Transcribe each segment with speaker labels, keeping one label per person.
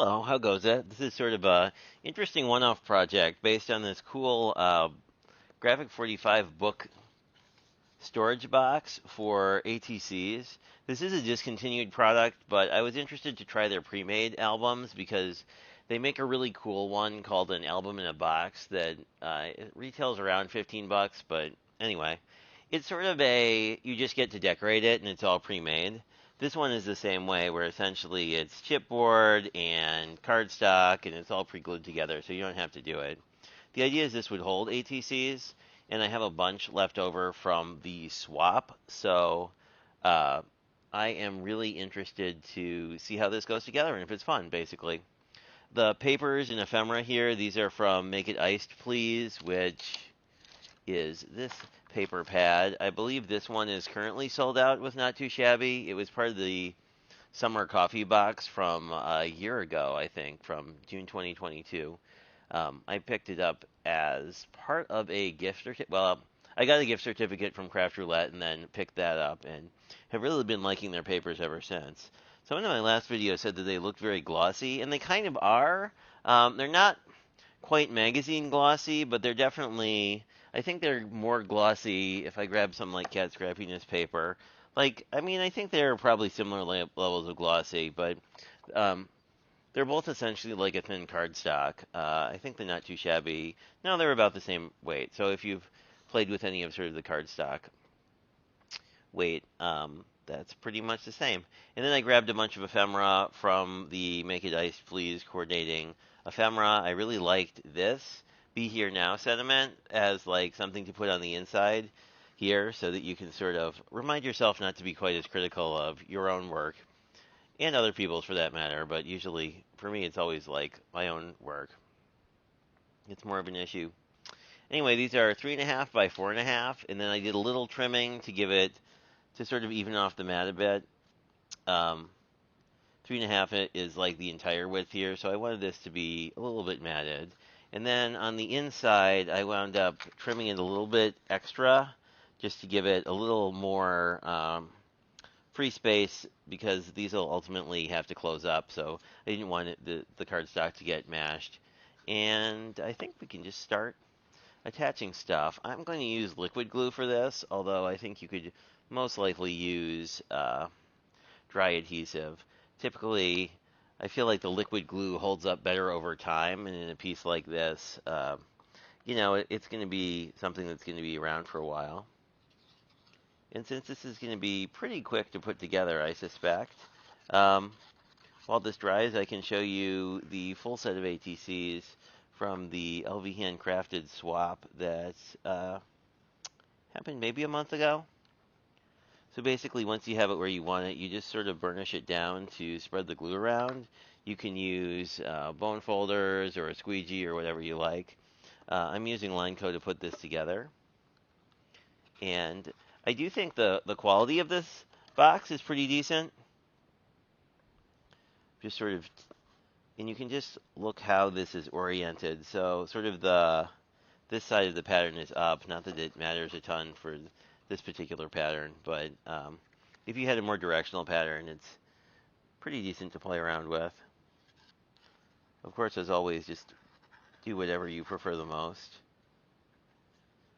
Speaker 1: Hello, how goes it? This is sort of a interesting one-off project based on this cool Graphic 45 book storage box for ATCs. This is a discontinued product, but I was interested to try their pre-made albums because they make a really cool one called an album in a box that it retails around 15 bucks, but anyway, it's sort of you just get to decorate it and it's all pre-made. This one is the same way, where essentially it's chipboard and cardstock, and it's all pre-glued together, so you don't have to do it. The idea is this would hold ATCs, and I have a bunch left over from the swap, so uh, I am really interested to see how this goes together and if it's fun, basically. The papers and ephemera here, these are from Make It Iced Please, which is this paper pad. I believe this one is currently sold out with Not Too Shabby. It was part of the summer coffee box from a year ago, I think, from June 2022. I picked it up as part of a gift certificate. Well, I got a gift certificate from Craft Roulette and then picked that up and have really been liking their papers ever since. Someone in my last video said that they looked very glossy, and they kind of are. They're not quite magazine glossy, but they're definitely. I think they're more glossy if I grab some like cat scrappiness paper. Like, I mean, I think they're probably similar levels of glossy, but um, they're both essentially like a thin cardstock. I think they're not too shabby. No, they're about the same weight. So if you've played with any of sort of the cardstock weight, that's pretty much the same. And then I grabbed a bunch of ephemera from the Make It Ice Please coordinating ephemera. I really liked this Be Here Now sentiment as like something to put on the inside here so that you can sort of remind yourself not to be quite as critical of your own work and other people's for that matter, but usually for me it's always like my own work. It's more of an issue. Anyway, these are 3.5 by 4.5, and then I did a little trimming to give it to sort of even off the mat a bit. 3.5 is like the entire width here, so I wanted this to be a little bit matted. And then on the inside, I wound up trimming it a little bit extra, just to give it a little more free space, because these will ultimately have to close up, so I didn't want the cardstock to get mashed. And I think we can just start attaching stuff. I'm going to use liquid glue for this, although I think you could most likely use dry adhesive. Typically, I feel like the liquid glue holds up better over time, and in a piece like this, it's going to be something that's going to be around for a while. And since this is going to be pretty quick to put together, I suspect, um, while this dries, I can show you the full set of ATCs from the LV Handcrafted swap that happened maybe a month ago. So basically, once you have it where you want it, you just sort of burnish it down to spread the glue around. You can use bone folders or a squeegee or whatever you like. I'm using line co to put this together. And I do think the quality of this box is pretty decent. Just sort of, and you can just look how this is oriented. So sort of this side of the pattern is up. Not that it matters a ton for this particular pattern, but if you had a more directional pattern, it's pretty decent to play around with. Of course, as always, just do whatever you prefer the most.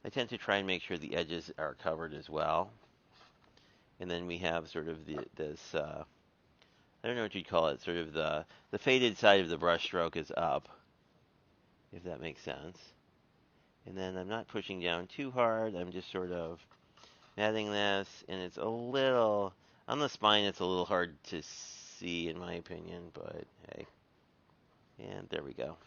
Speaker 1: I tend to try and make sure the edges are covered as well. And then we have sort of this, I don't know what you'd call it, sort of the faded side of the brush stroke is up, if that makes sense. And then I'm not pushing down too hard, I'm just sort of matting this, and it's a little, on the spine it's a little hard to see in my opinion, but hey. And there we go.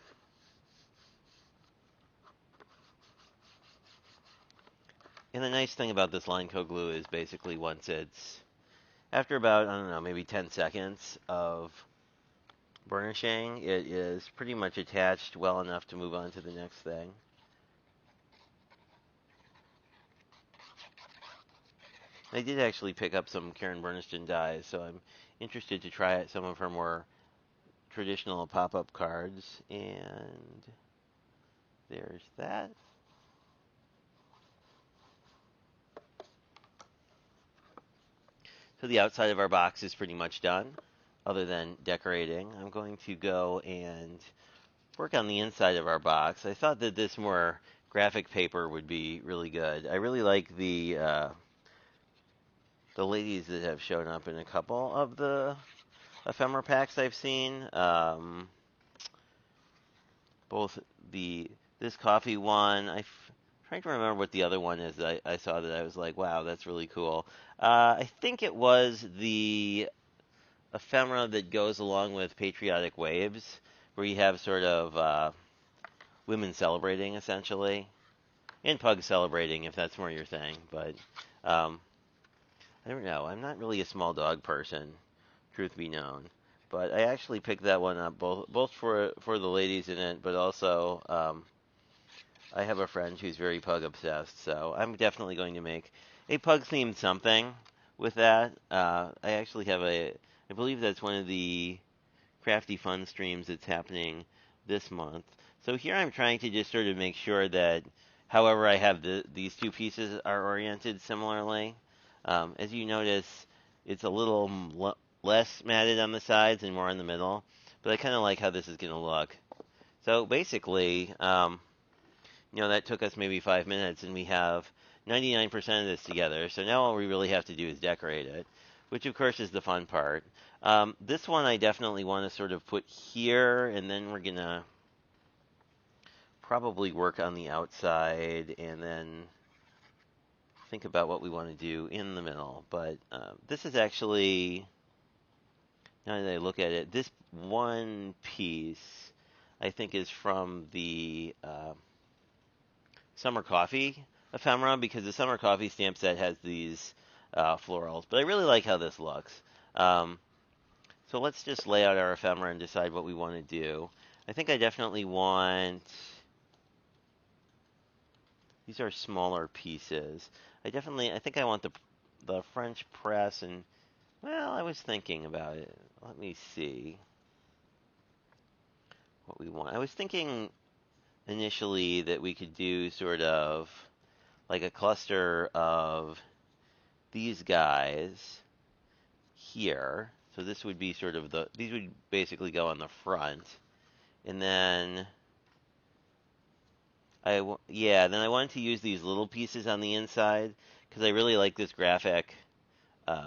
Speaker 1: And the nice thing about this line co glue is basically once it's, after about, I don't know, maybe 10 seconds of burnishing, it is pretty much attached well enough to move on to the next thing. I did actually pick up some Karen Burniston dies, so I'm interested to try out some of her more traditional pop-up cards. And there's that. So the outside of our box is pretty much done. other than decorating, I'm going to go and work on the inside of our box. I thought that this more graphic paper would be really good. I really like the ladies that have shown up in a couple of the ephemera packs I've seen. Both this coffee one. Trying to remember what the other one is that I saw that I was like, wow, that's really cool. I think it was the ephemera that goes along with Patriotic Waves, where you have sort of women celebrating essentially, and pugs celebrating if that's more your thing. But um, I don't know. I'm not really a small dog person, truth be known. But I actually picked that one up both for the ladies in it, but also I have a friend who's very pug obsessed, so I'm definitely going to make a pug themed something with that. I actually have I believe that's one of the Crafty Fun streams that's happening this month. So here I'm trying to just sort of make sure that however I have these two pieces are oriented similarly. As you notice, it's a little less matted on the sides and more in the middle, but I kind of like how this is going to look. So basically, that took us maybe 5 minutes, and we have 99% of this together. So now all we really have to do is decorate it, which of course is the fun part. This one I definitely want to sort of put here, and then we're going to probably work on the outside, and then think about what we want to do in the middle. But this is actually, now that I look at it, this one piece I think is from the Summer Coffee ephemera, because the Summer Coffee stamp set has these florals. But I really like how this looks. So let's just lay out our ephemera and decide what we want to do. I think I definitely want... These are smaller pieces. I think I want the French press, and, well, I was thinking about it. Let me see what we want. I was thinking initially that we could do sort of like a cluster of these guys here. So this would be sort of these would basically go on the front. And then then I wanted to use these little pieces on the inside because I really like this graphic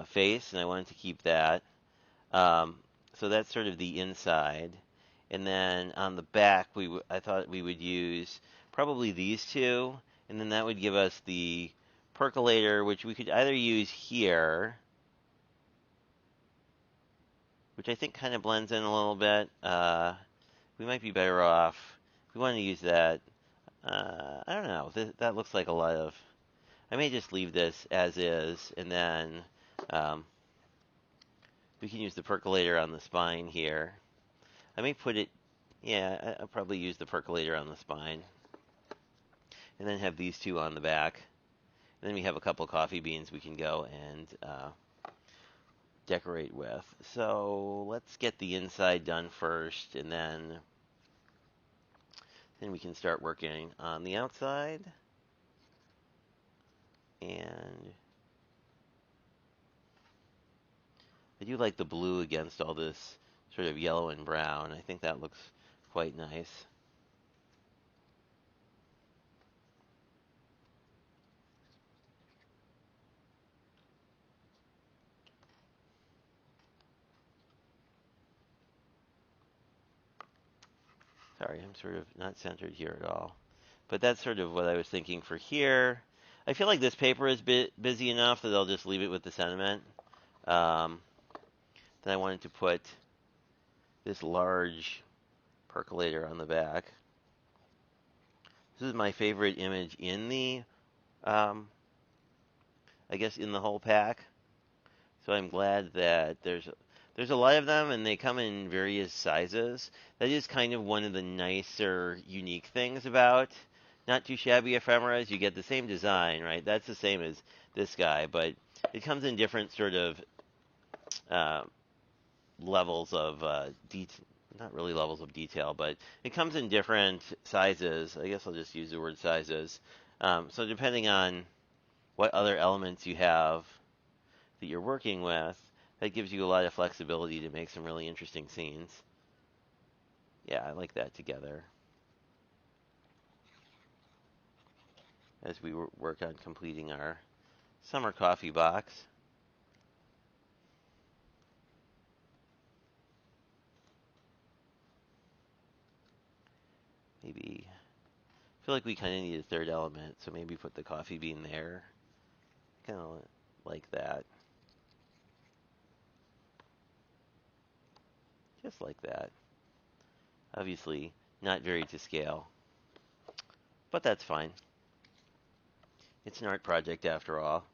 Speaker 1: face, and I wanted to keep that. So that's sort of the inside. And then on the back, I thought we would use probably these two, and then that would give us the percolator, which we could either use here, which I think kind of blends in a little bit. We might be better off if we want to use that. I don't know. That looks like a lot of... I may just leave this as is, and then we can use the percolator on the spine here. I may put it... Yeah, I'll probably use the percolator on the spine. And then have these two on the back. And then we have a couple coffee beans we can go and decorate with. So let's get the inside done first, and then we can start working on the outside. And I do like the blue against all this sort of yellow and brown. I think that looks quite nice. Sorry, I'm sort of not centered here at all. But that's sort of what I was thinking for here. I feel like this paper is busy enough that I'll just leave it with the sentiment. Then I wanted to put this large percolator on the back. This is my favorite image in the, I guess, in the whole pack. So I'm glad that there's a lot of them, and they come in various sizes. That is kind of one of the nicer, unique things about Not2Shabby ephemeras. You get the same design, right? That's the same as this guy, but it comes in different sort of levels of detail. Not really levels of detail, but it comes in different sizes. I guess I'll just use the word sizes. So depending on what other elements you have that you're working with, That gives you a lot of flexibility to make some really interesting scenes. Yeah, I like that together. As we work on completing our summer coffee box. Maybe, I feel like we kind of need a third element, so maybe put the coffee bean there. Kind of like that. Just like that. Obviously, not very to scale, but that's fine. It's an art project after all.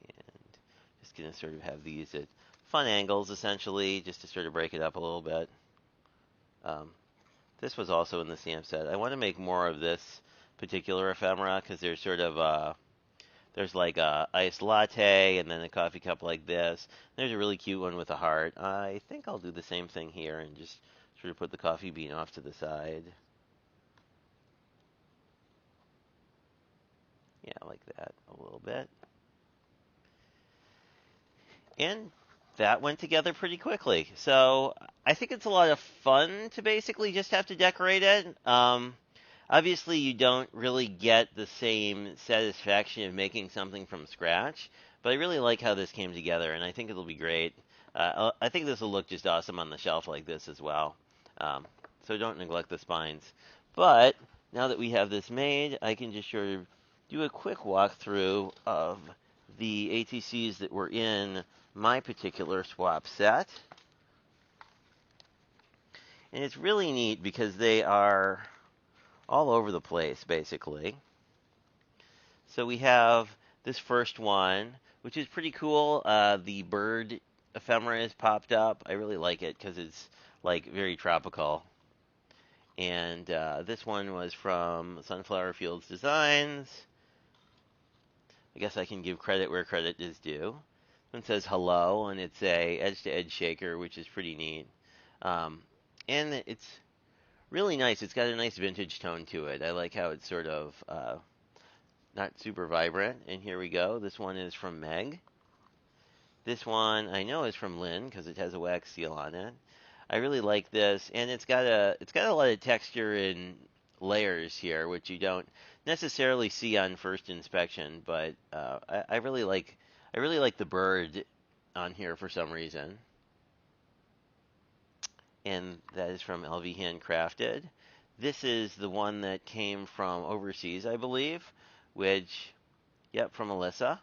Speaker 1: And just going to sort of have these at fun angles, essentially, just to sort of break it up a little bit. Um, this was also in the stamp set. I want to make more of this particular ephemera because there's sort of there's like a iced latte and then a coffee cup like this. There's a really cute one with a heart. I think I'll do the same thing here and just sort of put the coffee bean off to the side. Yeah, like that a little bit. And that went together pretty quickly. So I think it's a lot of fun to basically just have to decorate it. Obviously, you don't really get the same satisfaction of making something from scratch, but I really like how this came together, and I think it'll be great. I think this will look just awesome on the shelf like this as well. Um, so don't neglect the spines. But now that we have this made, I can just sort of do a quick walkthrough of the ATCs that were in my particular swap set. And it's really neat because they are all over the place, basically. So we have this first one, which is pretty cool. The bird ephemera is popped up. I really like it because it's like very tropical. And this one was from Sunflower Fields Designs. I guess I can give credit where credit is due. One says hello, and it's a edge-to-edge shaker, which is pretty neat. And it's really nice. It's got a nice vintage tone to it. I like how it's sort of not super vibrant. And here we go. This one is from Meg. This one I know is from Lynn because it has a wax seal on it. I really like this, and it's got a lot of texture and layers here, which you don't necessarily see on first inspection. But I really like the bird on here for some reason. And that is from LV Handcrafted. This is the one that came from overseas, I believe, which, yep, from Alyssa.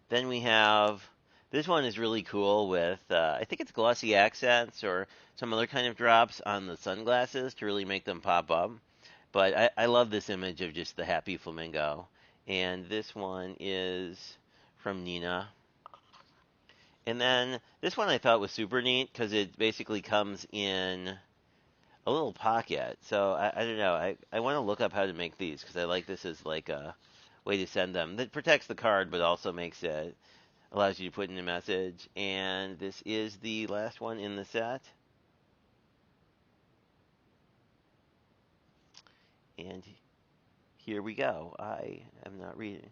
Speaker 1: Then we have, this one is really cool with, I think it's glossy accents or some other kind of drops on the sunglasses to really make them pop up. But I love this image of just the happy flamingo. And this one is from Nina. And then this one I thought was super neat because it basically comes in a little pocket. So I don't know. I want to look up how to make these because I like this as like a way to send them. That protects the card but also makes it, allows you to put in a message. And this is the last one in the set. And here we go. I am not reading.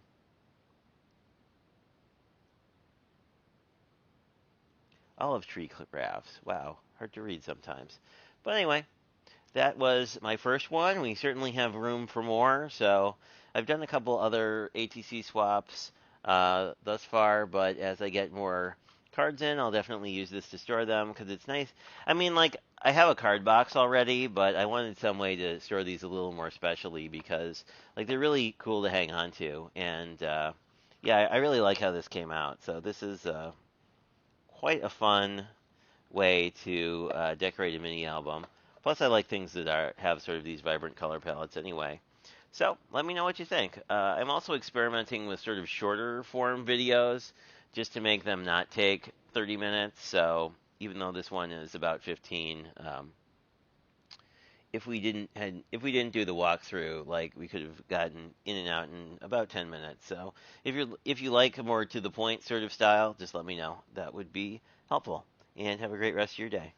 Speaker 1: Olive tree crafts. Wow, hard to read sometimes. But anyway, that was my first one. We certainly have room for more. So I've done a couple other ATC swaps thus far, but as I get more cards in, I'll definitely use this to store them because it's nice. I mean, like, I have a card box already, but I wanted some way to store these a little more specially because, like, they're really cool to hang on to. And, yeah, I really like how this came out. So this is quite a fun way to decorate a mini album. Plus, I like things that have sort of these vibrant color palettes anyway. So, let me know what you think. I'm also experimenting with sort of shorter form videos just to make them not take 30 minutes. So, even though this one is about 15, if we didn't do the walkthrough, like we could have gotten in and out in about 10 minutes. So, if you like a more to the point sort of style, just let me know. That would be helpful. And have a great rest of your day.